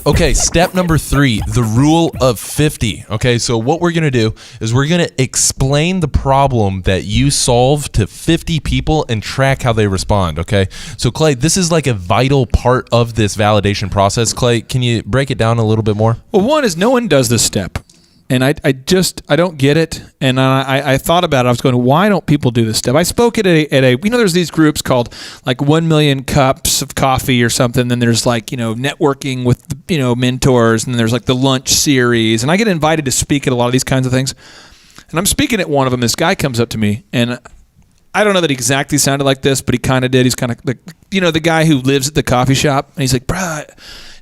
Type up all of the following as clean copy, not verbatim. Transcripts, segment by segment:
Okay, step number 3, the rule of 50. Okay, so what we're going to do is we're going to explain the problem that you solve to 50 people and track how they respond, okay? So, Clay, this is like a vital part of this validation process. Clay, can you break it down a little bit more? Well, one is no one does this step. And I don't get it. And I thought about it. I was going, why don't people do this step? I spoke at a there's these groups called like 1 million cups of coffee or something. Then there's like, networking with, mentors. And then there's like the lunch series. And I get invited to speak at a lot of these kinds of things. And I'm speaking at one of them. This guy comes up to me, and I don't know that he exactly sounded like this, but he kind of did. He's kind of like, the guy who lives at the coffee shop. And he's like, bruh,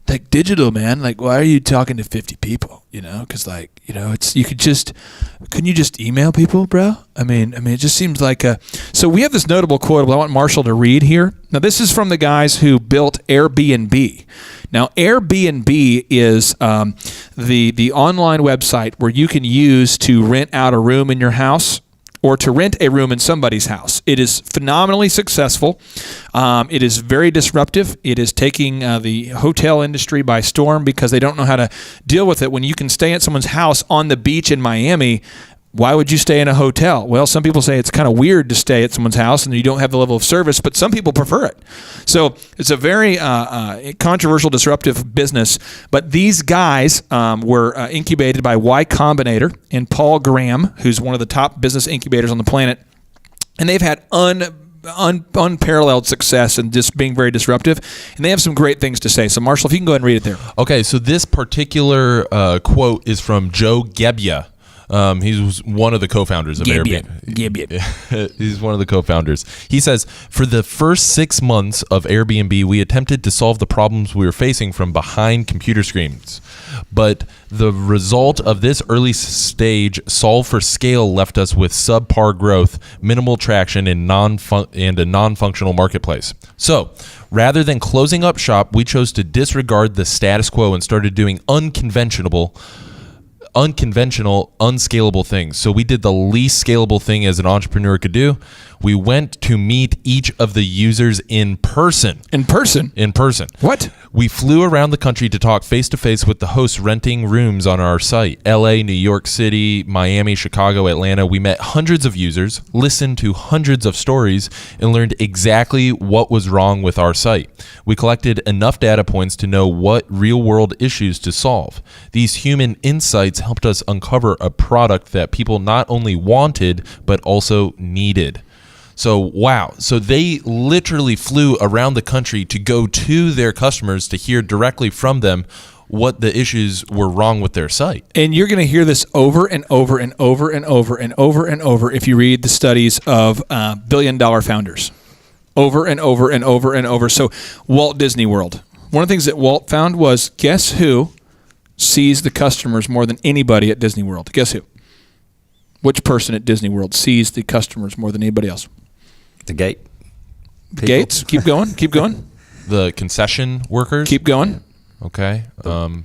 like digital, man, like, why are you talking to 50 people? Because couldn't you just email people, bro? I mean, it just seems like so we have this notable quote I want Marshall to read here. Now, this is from the guys who built Airbnb. Now, Airbnb is the online website where you can use to rent out a room in your house or to rent a room in somebody's house. It is phenomenally successful. It is very disruptive. It is taking the hotel industry by storm because they don't know how to deal with it. When you can stay at someone's house on the beach in Miami, why would you stay in a hotel? Well, some people say it's kind of weird to stay at someone's house and you don't have the level of service, but some people prefer it. So it's a very controversial, disruptive business. But these guys were incubated by Y Combinator and Paul Graham, who's one of the top business incubators on the planet. And they've had unparalleled success and just being very disruptive. And they have some great things to say. So, Marshall, if you can go ahead and read it there. Okay, so this particular quote is from Joe Gebbia. He's one of the co-founders of Airbnb. He's one of the co-founders. He says, for the first 6 months of Airbnb, we attempted to solve the problems we were facing from behind computer screens. But the result of this early stage solve for scale left us with subpar growth, minimal traction, and a non-functional marketplace. So rather than closing up shop, we chose to disregard the status quo and started doing unconventional, unscalable things. So we did the least scalable thing as an entrepreneur could do. We went to meet each of the users in person. In person? In person. What? We flew around the country to talk face-to-face with the hosts renting rooms on our site. LA, New York City, Miami, Chicago, Atlanta. We met hundreds of users, listened to hundreds of stories, and learned exactly what was wrong with our site. We collected enough data points to know what real-world issues to solve. These human insights helped us uncover a product that people not only wanted, but also needed. So, wow. So they literally flew around the country to go to their customers to hear directly from them what the issues were wrong with their site. And you're going to hear this over and over and over and over and over and over if you read the studies of billion-dollar founders. Over and over and over and over. So Walt Disney World. One of the things that Walt found was, guess who sees the customers more than anybody at Disney World? Guess who? Which person at Disney World sees the customers more than anybody else? The gate. The gates. Keep going. Keep going. The concession workers. Keep going. Okay. The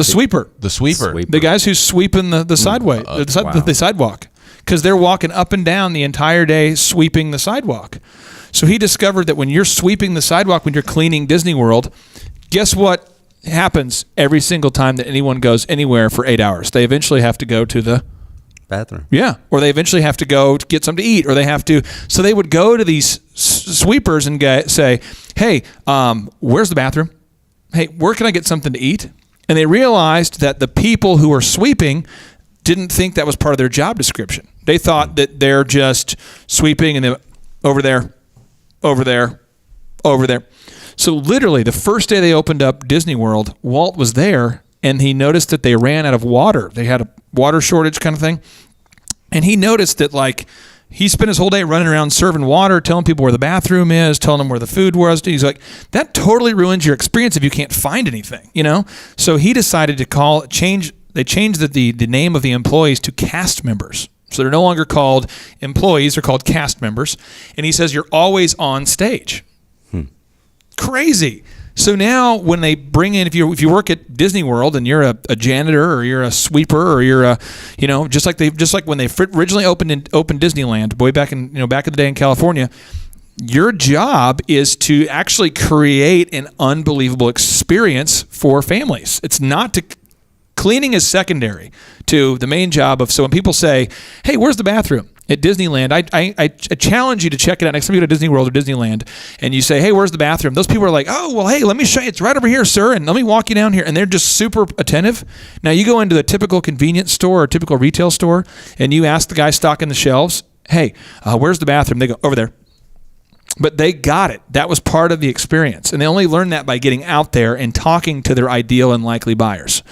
sweeper. The sweeper. The guys who's sweeping the sideway, the sidewalk, because they're walking up and down the entire day sweeping the sidewalk. So he discovered that when you're sweeping the sidewalk, when you're cleaning Disney World, guess what happens every single time that anyone goes anywhere for 8 hours? They eventually have to go to the bathroom. Yeah, or they eventually have to go to get something to eat, or they have to. So they would go to these sweepers and say, "Hey, where's the bathroom? Hey, where can I get something to eat?" And they realized that the people who were sweeping didn't think that was part of their job description. They thought that they're just sweeping and then over there, over there, over there. So literally, the first day they opened up Disney World, Walt was there, and he noticed that they ran out of water. They had a water shortage kind of thing. And he noticed that, like, he spent his whole day running around serving water, telling people where the bathroom is, telling them where the food was. He's like, that totally ruins your experience if you can't find anything, you know? So he decided to changed the name of the employees to cast members. So they're no longer called employees, they're called cast members. And he says, you're always on stage. Crazy. So now when they bring in, if you work at Disney World and you're a janitor or you're a sweeper or you're just like when they originally opened Disneyland way back in the day in California, Your job is to actually create an unbelievable experience for families. It's not to cleaning is secondary to the main job of. So when people say, "Hey, where's the bathroom?" At Disneyland, I challenge you to check it out next time you go to Disney World or Disneyland, and you say, "Hey, where's the bathroom?" Those people are like, "Oh, well, hey, let me show you. It's right over here, sir, and let me walk you down here." And they're just super attentive. Now, you go into a typical convenience store or typical retail store, and you ask the guy stocking the shelves, "Hey, where's the bathroom?" They go, "Over there." But they got it. That was part of the experience. And they only learned that by getting out there and talking to their ideal and likely buyers.